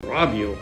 rob you.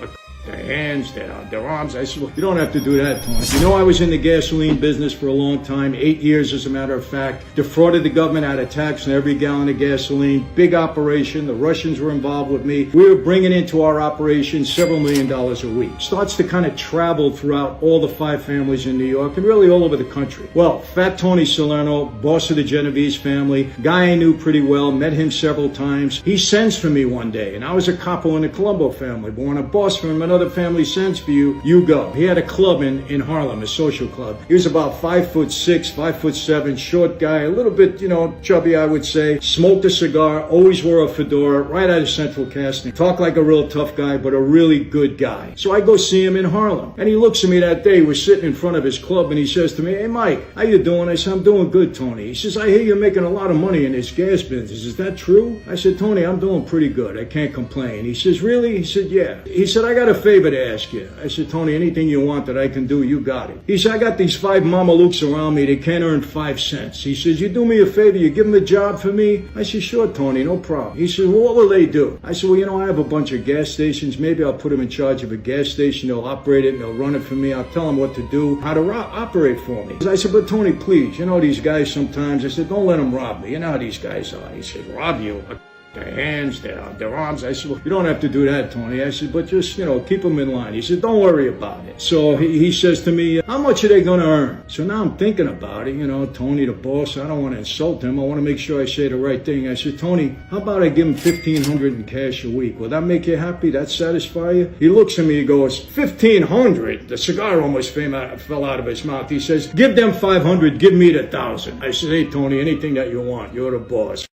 Their hands, their arms. I said, well, you don't have to do that, Tony. You know, I was in the gasoline business for a long time, 8 years as a matter of fact. Defrauded the government out of tax on every gallon of gasoline. Big operation. The Russians were involved with me. We were bringing into our operation several $1 million a week. Starts to kind of travel throughout all the 5 families in New York and really all over the country. Well, Fat Tony Salerno, boss of the Genovese family, guy I knew pretty well, met him several times. He sends for me one day, and I was a capo in the Colombo family, but when a boss from another family sends for you, you go. He had a club in Harlem, a social club. He was about 5'6", 5'7", short guy, a little bit, chubby, I would say. Smoked a cigar, always wore a fedora, right out of Central Casting. Talked like a real tough guy, but a really good guy. So I go see him in Harlem, and he looks at me that day. We're sitting in front of his club, and he says to me, "Hey, Mike, how you doing?" I said, "I'm doing good, Tony." He says, "I hear you're making a lot of money in this gas business. Is that true?" I said, "Tony, I'm doing pretty good. I can't complain." He says, "Really?" He said, "Yeah." He said, "I got a favor to ask you." I said, "Tony, anything you want that I can do, you got it." He said, "I got these 5 mamalukes around me. They can't earn 5 cents. He says, "You do me a favor, you give them a job for me?" I said, "Sure, Tony, no problem." He said, "Well, what will they do?" I said, "Well, I have a bunch of gas stations. Maybe I'll put them in charge of a gas station. They'll operate it and they'll run it for me. I'll tell them what to do, how to operate for me." I said, "But Tony, please, these guys sometimes." I said, "Don't let them rob me. You know how these guys are." He said, "Rob you? Their hands, their arms." I said, "Well, you don't have to do that, Tony." I said, "But just, keep them in line." He said, "Don't worry about it." So he says to me, "How much are they going to earn?" So now I'm thinking about it, Tony, the boss, I don't want to insult him. I want to make sure I say the right thing. I said, "Tony, how about I give him $1,500 in cash a week? Will that make you happy? That satisfy you?" He looks at me, he goes, "$1,500? The cigar almost fell out of his mouth. He says, "Give them $500, give me the $1,000. I said, "Hey, Tony, anything that you want. You're the boss."